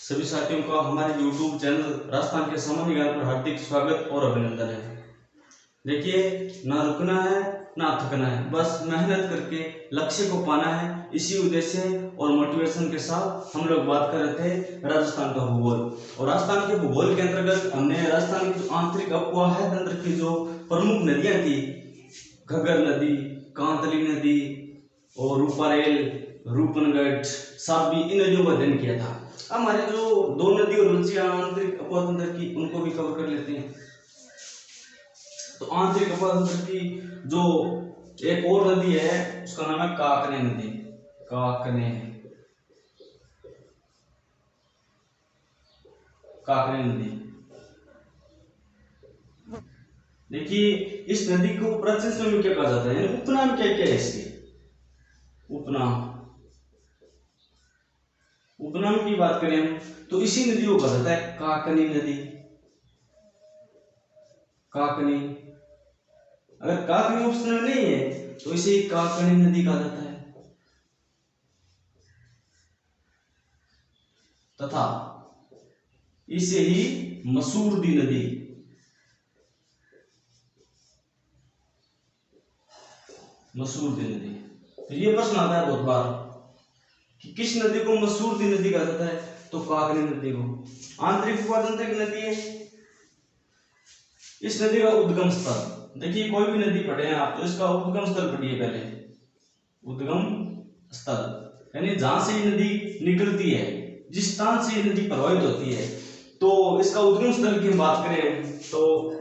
सभी साथियों का हमारे YouTube चैनल राजस्थान के सामान्य ज्ञान पर हार्दिक स्वागत और अभिनंदन है। देखिए, ना रुकना है ना थकना है, बस मेहनत करके लक्ष्य को पाना है। इसी उद्देश्य और मोटिवेशन के साथ हम लोग बात कर रहे थे राजस्थान का भूगोल। और राजस्थान के भूगोल के अंतर्गत हमने राजस्थान की जो आंतरिक अपवाह तंत्र की जो प्रमुख नदियां थी, घग्गर नदी, कांतली नदी और रूपारेल, रूपनगढ़, साबी, इन नदियों का अध्ययन किया था। हमारे जो दो नदी और रुचियां आंतरिक अपतंत्र की, उनको भी कवर कर लेते हैं। तो आंतरिक अपतंत्र की जो एक और नदी है उसका नाम है काकने नदी। काकने नदी। देखिए, इस नदी को प्राचीन समय में क्या कहा जाता है, उपनाम क्या क्या है इसके? उपनाम की बात करें हम तो इसी नदी को कहा जाता है काकनी नदी। काकनी, अगर काकनी ऑप्शन में नहीं है तो इसे काकनी नदी कहा जाता है। तथा इसे ही मसूरदी नदी, मसूरदी नदी। तो ये प्रश्न आता है बहुत बार कि किस नदी को मसूरदी नदी कहा जाता है, तो काकनी नदी को। आंतरिक उपतंत्र की नदी है। इस नदी का उद्गम स्थल, देखिए कोई भी नदी पढ़े हैं आप तो इसका उद्गम स्थल पढ़िए पहले। उद्गम स्थल यानी जहां से ये नदी निकलती है, जिस स्थान से ये नदी प्रवाहित होती है, तो इसका उद्गम स्थल की बात करें तो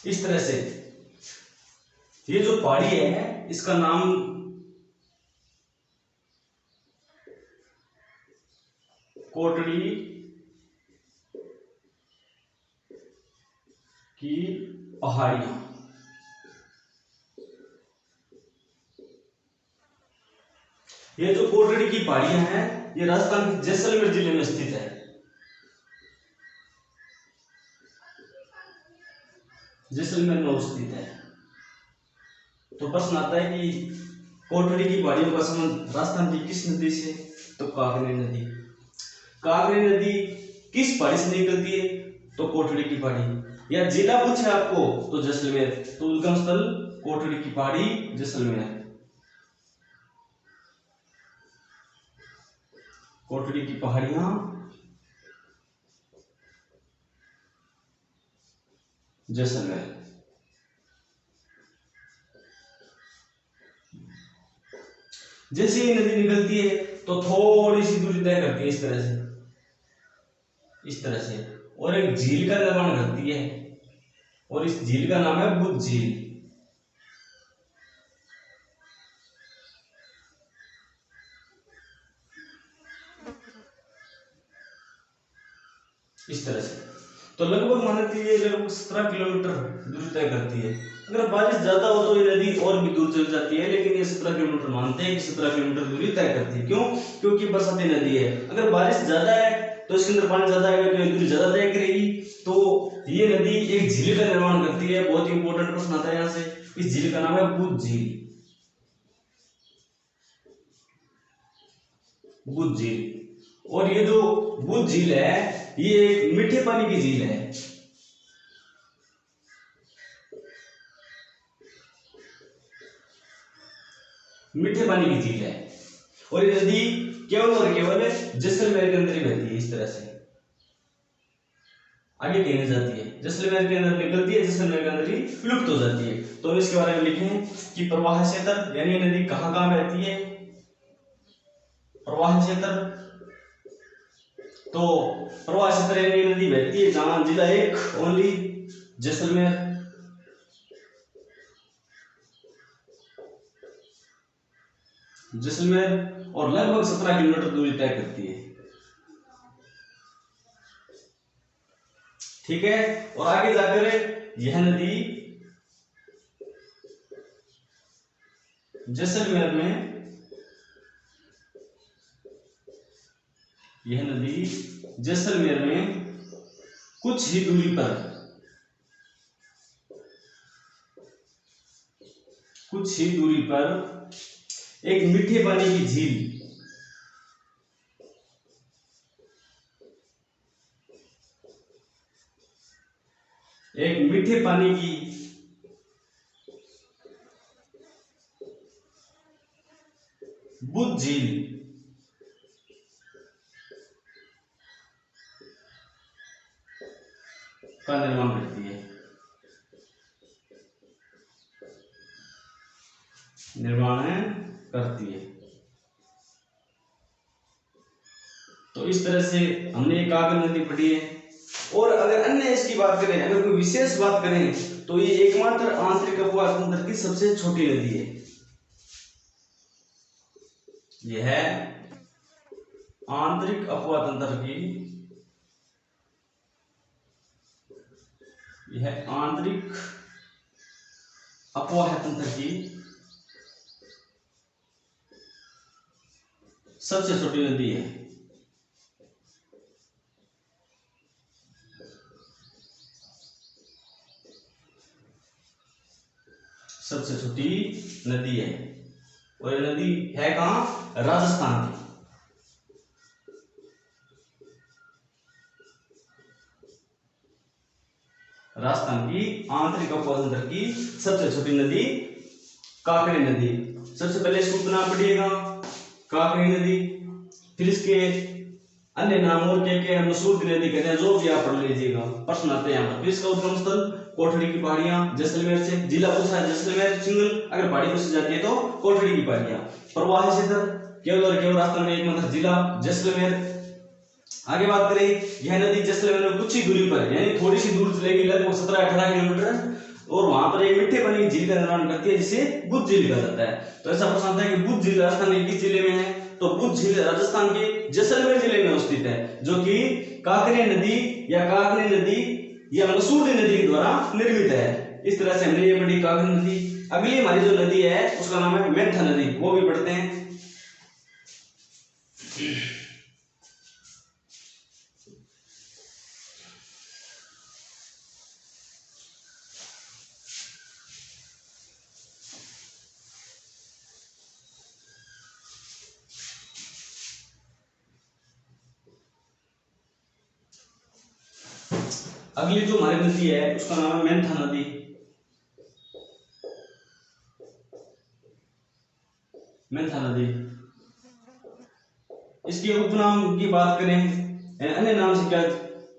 इस तरह से ये जो पहाड़ी है इसका नाम कोटड़ी की पहाड़ियां। ये जो कोटड़ी की पहाड़ियां हैं ये राजस्थान के जैसलमेर जिले में स्थित है। जैसलमेर में स्थित है। तो प्रश्न आता है कि कोटड़ी की पहाड़ियों का संबंध राजस्थान की किस नदी से, तो काकनी नदी। काकनी नदी किस पहाड़ी से निकलती है, तो कोटड़ी की पहाड़ी। या जिला पूछे आपको तो जैसलमेर, तो उद्गम स्थल कोटड़ी की पहाड़ी, जैसलमेर। कोटड़ी की पहाड़ियां, जैसलमेर। जैसे ही नदी निकलती है तो थोड़ी सी दूरी तय करती है इस तरह से, इस तरह से, और एक झील का निर्माण करती है, और इस झील का नाम है बुद्ध झील। इस तरह से तो लगभग मानती है लगभग 17 किलोमीटर दूरी तय करती है। अगर बारिश ज्यादा हो तो ये नदी और भी दूर चली जाती है, लेकिन ये 17 किलोमीटर मानते हैं कि 17 किलोमीटर दूरी तय करती है। क्यों? क्योंकि बरसाती नदी है। अगर बारिश ज्यादा है तो इसके अंदर पानी ज्यादा आएगा तो ये दूरी ज्यादा तय करेगी। तो ये नदी एक झील का निर्माण करती है। बहुत ही इंपॉर्टेंट प्रश्न आता है यहाँ से। इस झील का नाम है बुद्ध झील। बुद्ध झील। और ये जो बुद्ध झील है ये एक मीठे पानी की झील है। मीठे पानी की झील है और ये नदी केवल और केवल जैसलमेर के अंदर ही बहती है। इस तरह से आगे कहीं नहीं जाती है, जैसलमेर के अंदर निकलती है, जैसलमेर के अंदर ही विलुप्त हो जाती है। तो इसके बारे में लिखें कि प्रवाह क्षेत्र यानी नदी कहां कहां बहती है। प्रवाह क्षेत्र, तो प्रवाह क्षेत्र यानी नदी बहती है जहां जिला एक ओनली जैसलमेर। जैसलमेर और लगभग 17 किलोमीटर दूरी तय करती है। ठीक है। और आगे जाकर यह नदी जैसलमेर में यह नदी जैसलमेर में कुछ ही दूरी पर एक मीठे पानी की झील बुद्ध झील का निर्माण करती है। तो इस तरह से हमने एक कागज नदी पढ़ी है। और अगर अन्य इसकी बात करें, अगर कोई विशेष बात करें, तो ये एकमात्र आंतरिक अपवाह तंत्र की सबसे छोटी नदी है। यह है आंतरिक अपवाह तंत्र की सबसे छोटी नदी है। सबसे छोटी नदी है। और ये नदी है कहाँ? राजस्थान की। राजस्थान की आंतरिक अपवाह तंत्र की सबसे छोटी नदी काकड़ी नदी। सबसे पहले इसको उपनाम पढ़िएगा, काकड़ी नदी। फिर इसके अन्य नाम और क्या मसूर की नदी कहते हैं, जो भी आप पढ़ लीजिएगा, प्रश्न आते हैं यहाँ पर। फिर इसका उद्गम स्थल कोठड़ी की पहाड़ियां, जैसलमेर से। जिला पूछा है जैसलमेर सिंगल, अगर पहाड़ी पूछी जाती है तो कोठड़ी की पहाड़ियां। प्रवाह क्षेत्र केवल और केवल राजस्थान में एकमात्र जिला जैसलमेर। आगे बात करें, यह नदी जैसलमेर में कुछ ही दूरी पर, यानी थोड़ी सी दूर चलेगी, लगभग 17-18 किलोमीटर, और वहां पर एक मीठे पानी की झील का निर्माण करती है, जिसे बुद्ध झील कहा जाता है। तो ऐसा प्रश्न आता है कि बुद्ध झील राजस्थान के किस जिले में है? तो बुद्ध झील राजस्थान के जैसलमेर जिले में स्थित है, जो कि काकड़ी नदी या काकड़ी नदी या मसूरी नदी के द्वारा निर्मित है। इस तरह से हमने ये पढ़ी काकड़ी नदी। अगली हमारी जो नदी है उसका नाम है मेंथा नदी, वो भी पढ़ते हैं। अगली जो हमारी नदी है उसका नाम है मेंथा नदी। मेंथा नदी, इसके उपनाम की बात करें, अन्य नाम से क्या,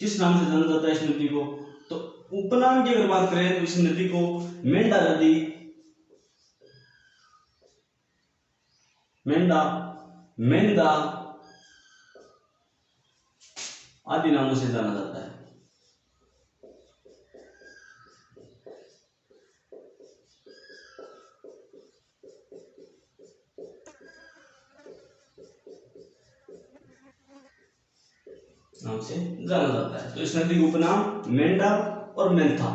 किस नाम से जाना जाता है इस नदी को? तो उपनाम की अगर बात करें तो इस नदी को मेंढा नदी, मेंढा, मेंदा आदि नामों से जाना जाता है। नाम से जाना जाता है। तो इस नदी का उपनाम मेंढा और मेंथा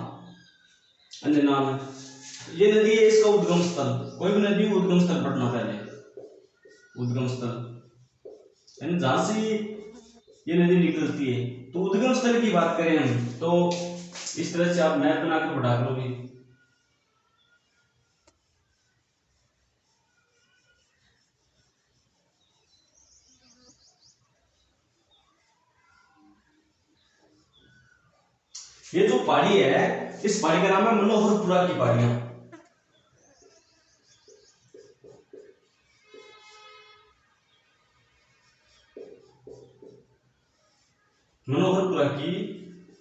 अन्य नाम है। ये नदी है, इसका उद्गम स्थल, कोई भी नदी उद्गम स्थल पढ़ना पहले, उद्गम स्थल यानी जहां से ये नदी निकलती है। तो उद्गम स्थल की बात करें हम तो इस तरह से आप मैप बनाकर पढ़ा करोगे। ये जो पहाड़ी है, इस पहाड़ी का नाम है मनोहरपुरा की पहाड़ियां। मनोहरपुरा की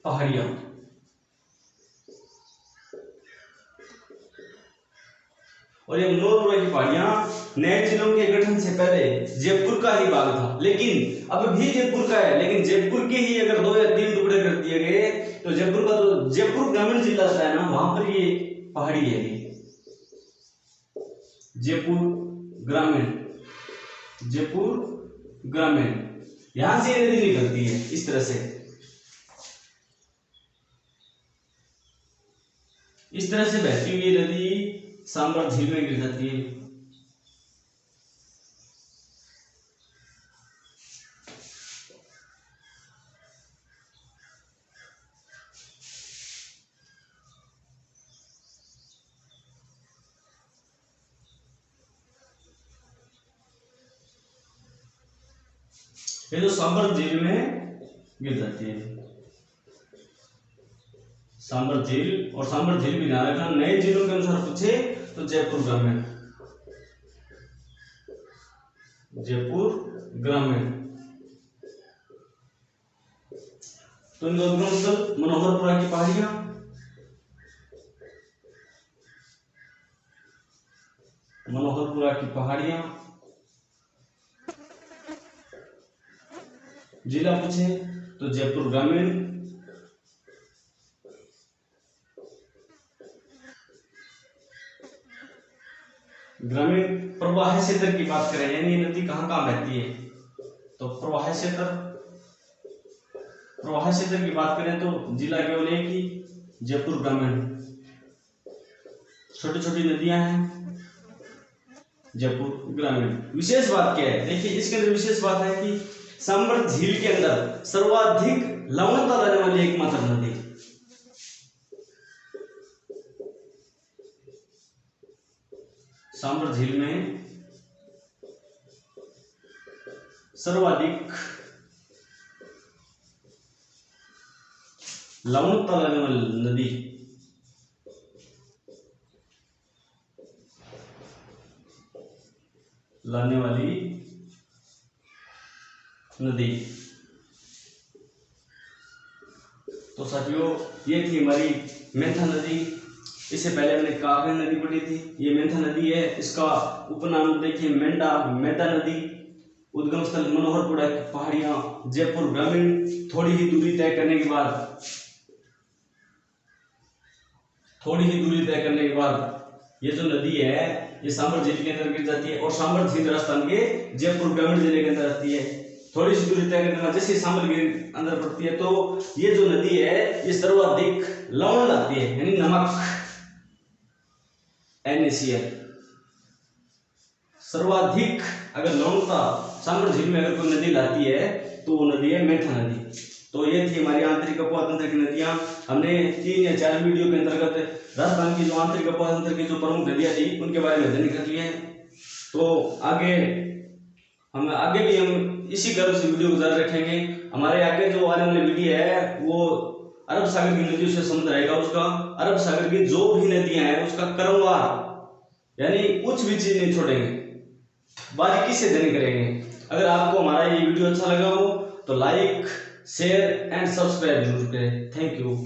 पहाड़ियां। और ये मनोहरपुरा की पहाड़ियां नए जिलों के गठन से पहले जयपुर का ही भाग था, लेकिन अब भी जयपुर का है, लेकिन जयपुर के ही अगर 2 या 3 टुकड़े कर दिए गए तो जयपुर का जो जयपुर ग्रामीण जिला होता है ना, वहां पर ये पहाड़ी है। जयपुर ग्रामीण, जयपुर ग्रामीण, यहां से नदी निकलती है। इस तरह से, इस तरह से बहती हुई नदी सांबर झील में गिर जाती है। ये जो सांबर झील में गिर जाती है। सांबर झील, और सांबर झील भी ध्यान रखना, नए जिलों के अनुसार पूछे तो जयपुर ग्रामीण, जयपुर ग्रामीण। तो इनका उद्गम स्थल मनोहरपुरा की पहाड़ियां, मनोहरपुरा की पहाड़ियां। जिला पूछे तो जयपुर ग्रामीण। ग्रामीण प्रवाह क्षेत्र की बात करें, यानी नदी कहाँ कहाँ बहती है, तो प्रवाह क्षेत्र, प्रवाह क्षेत्र की बात करें तो जिला केवल एक ही, जयपुर ग्रामीण। छोटी छोटी नदियां हैं, जयपुर ग्रामीण। विशेष बात क्या है, देखिए इसके अंदर विशेष बात है कि सांबर झील के अंदर सर्वाधिक लवणता लाने वाली एकमात्र नदी, सांबर झील में सर्वाधिक लवणता लाने वाली नदी, लाने वाली नदी। तो साथियों ये थी हमारी मेंथा नदी। इससे पहले हमने कागज नदी पढ़ी थी, ये मेंथा नदी है। इसका उपनाम देखिए मेदा नदी। उद्गम स्थल मनोहरपुरा की पहाड़ियां, जयपुर ग्रामीण। थोड़ी ही दूरी तय करने के बाद, थोड़ी ही दूरी तय करने के बाद ये जो नदी है ये सांबर झील के अंदर गिर जाती है, और सांबर झील राजस्थान के जयपुर ग्रामीण जिले के अंदर आती है। थोड़ी सी दूरी तय करने के बाद जैसे सांबर झील अंदर पड़ती है तो ये जो नदी है ये सर्वाधिक लवण लाती है, यानी नमक, NaCl। सर्वाधिक अगर लवणता सांबर झील में अगर कोई नदी लाती है तो वो नदी है मेंथा नदी। तो ये थी हमारी आंतरिक अपवाह तंत्र की नदियां। हमने 3 या 4 वीडियो के अंतर्गत राजस्थान की जो आंतरिक अपवाह तंत्र की जो प्रमुख नदियां थी उनके बारे में अध्ययन कर लिए हैं। तो आगे भी हम इसी क्रम से वीडियो जारी रखेंगे। हमारे आगे जो आने वाली वीडियो है वो अरब सागर की नदियों से संबंध रहेगा। उसका अरब सागर की जो भी नदियां हैं उसका क्रमवार, यानी कुछ भी चीज नहीं छोड़ेंगे, बारीकी से अध्ययन करेंगे। अगर आपको हमारा ये वीडियो अच्छा लगा हो तो लाइक, शेयर एंड सब्सक्राइब जरूर करें। Thank you.